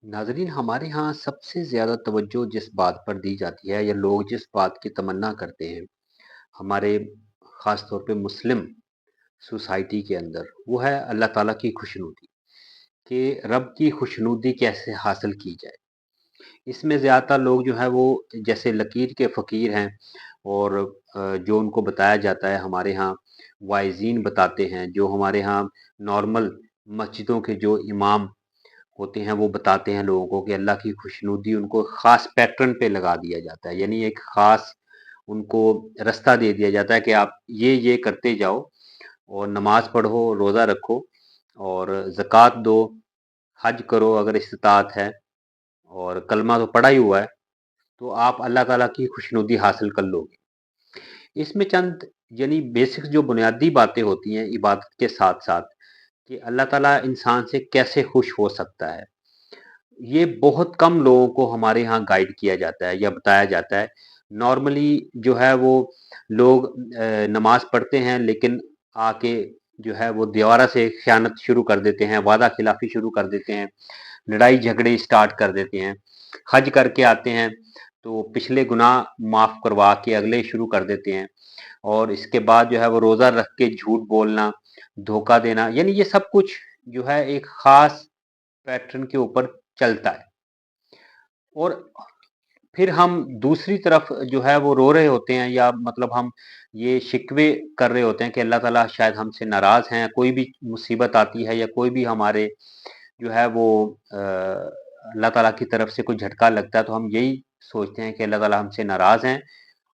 नाज़रीन, हमारे यहाँ सबसे ज़्यादा तवज्जो जिस बात पर दी जाती है या लोग जिस बात की तमन्ना करते हैं, हमारे ख़ास तौर पे मुस्लिम सोसाइटी के अंदर, वो है अल्लाह ताला की खुशनुदी, कि रब की खुशनुदी कैसे हासिल की जाए। इसमें ज़्यादातर लोग जो है वो जैसे लकीर के फ़कीर हैं और जो उनको बताया जाता है हमारे यहाँ वाइज़ीन बताते हैं, जो हमारे यहाँ नॉर्मल मस्जिदों के जो इमाम होते हैं वो बताते हैं लोगों को कि अल्लाह की खुशनुदी उनको ख़ास पैटर्न पे लगा दिया जाता है। यानी एक ख़ास उनको रास्ता दे दिया जाता है कि आप ये करते जाओ और नमाज़ पढ़ो, रोज़ा रखो और ज़कात दो, हज करो अगर इस्तिताअत है और कलमा तो पढ़ा ही हुआ है, तो आप अल्लाह ताला की खुशनुदी हासिल कर लोगे। इसमें चंद यानी बेसिक जो बुनियादी बातें होती हैं इबादत के साथ-साथ कि अल्लाह ताला इंसान से कैसे खुश हो सकता है। ये बहुत कम लोगों को हमारे यहाँ गाइड किया जाता है या बताया जाता है। नॉर्मली जो है वो लोग नमाज़ पढ़ते हैं लेकिन आके जो है वो दोबारा से ख़यानत शुरू कर देते हैं, वादा खिलाफ़ी शुरू कर देते हैं, लड़ाई झगड़े स्टार्ट कर देते हैं। हज करके आते हैं तो पिछले गुनाह माफ़ करवा के अगले शुरू कर देते हैं और इसके बाद जो है वो रोज़ा रख के झूठ बोलना, धोखा देना, यानी ये सब कुछ जो है एक ख़ास पैटर्न के ऊपर चलता है। और फिर हम दूसरी तरफ जो है वो रो रहे होते हैं या मतलब हम ये शिकवे कर रहे होते हैं कि अल्लाह ताला शायद हमसे नाराज़ हैं, कोई भी मुसीबत आती है या कोई भी हमारे जो है वो अल्लाह ताला की तरफ से कोई झटका लगता है तो हम यही सोचते हैं कि अल्लाह ताला हमसे नाराज़ हैं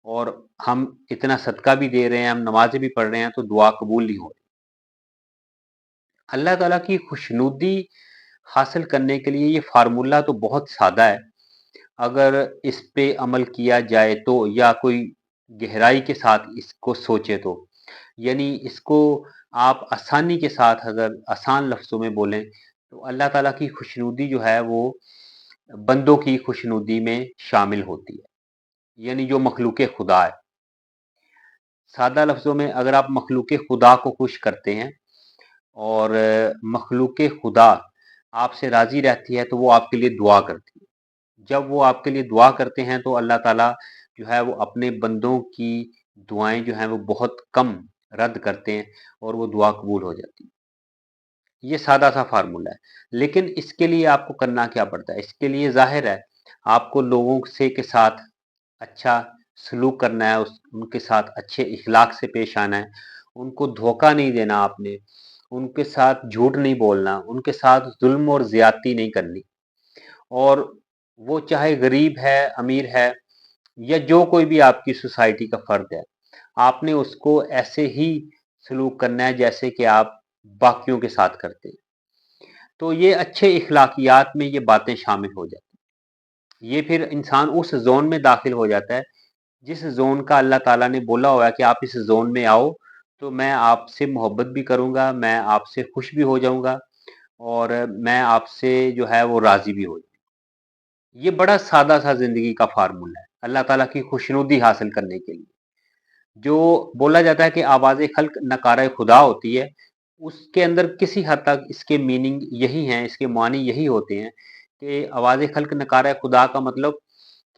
और हम इतना सदका भी दे रहे हैं, हम नमाज़ें भी पढ़ रहे हैं तो दुआ कबूल नहीं हो रही। अल्लाह ताला की खुशनुदी हासिल करने के लिए ये फ़ॉर्मूला तो बहुत सादा है। अगर इस पे अमल किया जाए तो या कोई गहराई के साथ इसको सोचे तो यानी इसको आप आसानी के साथ अगर आसान लफ्ज़ों में बोलें तो अल्लाह ताला की खुशनुदी जो है वो बंदों की खुशनुदी में शामिल होती है, यानी जो मखलूक खुदा है। सादा लफ्ज़ों में अगर आप मखलूक खुदा को खुश करते हैं और मखलूक खुदा आपसे राज़ी रहती है तो वो आपके लिए दुआ करती है। जब वो आपके लिए दुआ करते हैं तो अल्लाह ताला जो है वो अपने बंदों की दुआएं जो हैं वो बहुत कम रद्द करते हैं और वो दुआ कबूल हो जाती है। ये सादा सा फार्मूला है, लेकिन इसके लिए आपको करना क्या पड़ता है? इसके लिए जाहिर है आपको लोगों से के साथ अच्छा सलूक करना है, उनके साथ अच्छे इखलाक से पेश आना है, उनको धोखा नहीं देना आपने, उनके साथ झूठ नहीं बोलना, उनके साथ जुल्म और ज्यादती नहीं करनी। और वो चाहे गरीब है, अमीर है या जो कोई भी आपकी सोसाइटी का फ़र्द है, आपने उसको ऐसे ही सलूक करना है जैसे कि आप बाकियों के साथ करते हैं। तो ये अच्छे इखलाकियात में ये बातें शामिल हो जाती हैं। ये फिर इंसान उस ज़ोन में दाखिल हो जाता है, जिस ज़ोन का अल्लाह ताला ने बोला हुआ है कि आप इस ज़ोन में आओ, तो मैं आपसे मोहब्बत भी करूँगा, मैं आपसे खुश भी हो जाऊँगा और मैं आपसे जो है वो राज़ी भी हो जाऊँगा। ये बड़ा सादा-सा ज़िंदगी का फ़ॉर्मूला है, अल्लाह ताला की खुशनुदी हासिल करने के लिए। जो बोला जाता है कि आवाज़ खल्क नकारा खुदा होती है, उसके अंदर किसी हद तक इसके मीनिंग यही हैं, इसके मानी यही होते हैं कि आवाज़ खल्क नकारा खुदा का मतलब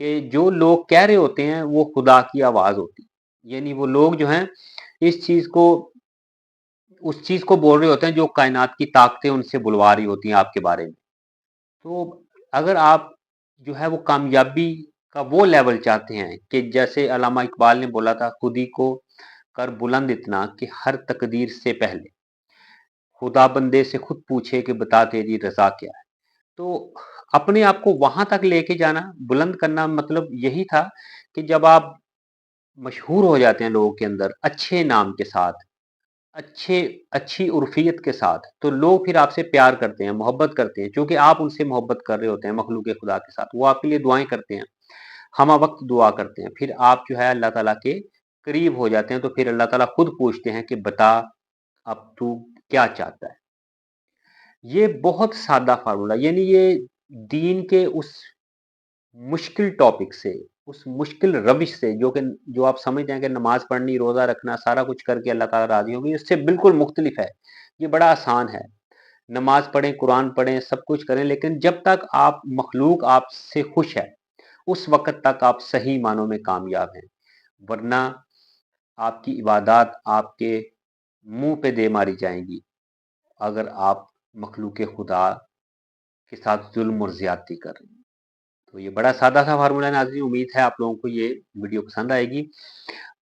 कि जो लोग कह रहे होते हैं, वो खुदा की आवाज़ होती है। यानी वो लोग जो हैं, इस चीज़ को उस चीज़ को बोल रहे होते हैं, जो कायनात की ताकतें उनसे बुलवा रही होती हैं आपके बारे में। तो अगर आप जो है वो कामयाबी का वो लेवल चाहते हैं कि जैसे अल्लामा इकबाल ने बोला था, खुद ही को कर बुलंद इतना कि हर तकदीर से पहले खुदा बंदे से खुद पूछे कि बता तेरी रजा क्या है। तो अपने आप को वहां तक लेके जाना, बुलंद करना, मतलब यही था कि जब आप मशहूर हो जाते हैं लोगों के अंदर अच्छे नाम के साथ, अच्छे अच्छी उर्फियत के साथ, तो लोग फिर आपसे प्यार करते हैं, मोहब्बत करते हैं, क्योंकि आप उनसे मोहब्बत कर रहे होते हैं मखलूक खुदा के साथ। वो आपके लिए दुआएं करते हैं, हमा वक्त दुआ करते हैं, फिर आप जो है अल्लाह ताला के करीब हो जाते हैं। तो फिर अल्लाह ताला खुद पूछते हैं कि बता अब तू क्या चाहता है। ये बहुत सादा फार्मूला, यानी ये दीन के उस मुश्किल टॉपिक से, उस मुश्किल रविश से जो आप समझते हैं कि नमाज पढ़नी, रोजा रखना, सारा कुछ करके अल्लाह ताला राजी होगी, इससे बिल्कुल मुख्तलिफ है। ये बड़ा आसान है। नमाज पढ़ें, कुरान पढ़ें, सब कुछ करें, लेकिन जब तक आप मखलूक आपसे खुश है, उस वक़्त तक आप सही मानों में कामयाब हैं। वरना आपकी इबादत आपके मुँह पे दे मारी जाएँगी, अगर आप मखलूक खुदा के साथ ज़ुल्म और ज़्यादती कर रहे हैं। तो ये बड़ा सादा सा फ़ॉर्मूला है नाज़रीन, उम्मीद है आप लोगों को ये वीडियो पसंद आएगी।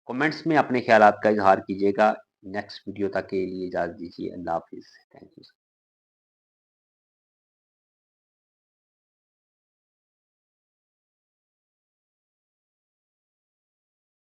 कमेंट्स में अपने ख़यालात का इज़हार कीजिएगा। नेक्स्ट वीडियो तक के लिए इजाज़त दीजिए। अल्लाह हाफ़िज़। Thank you.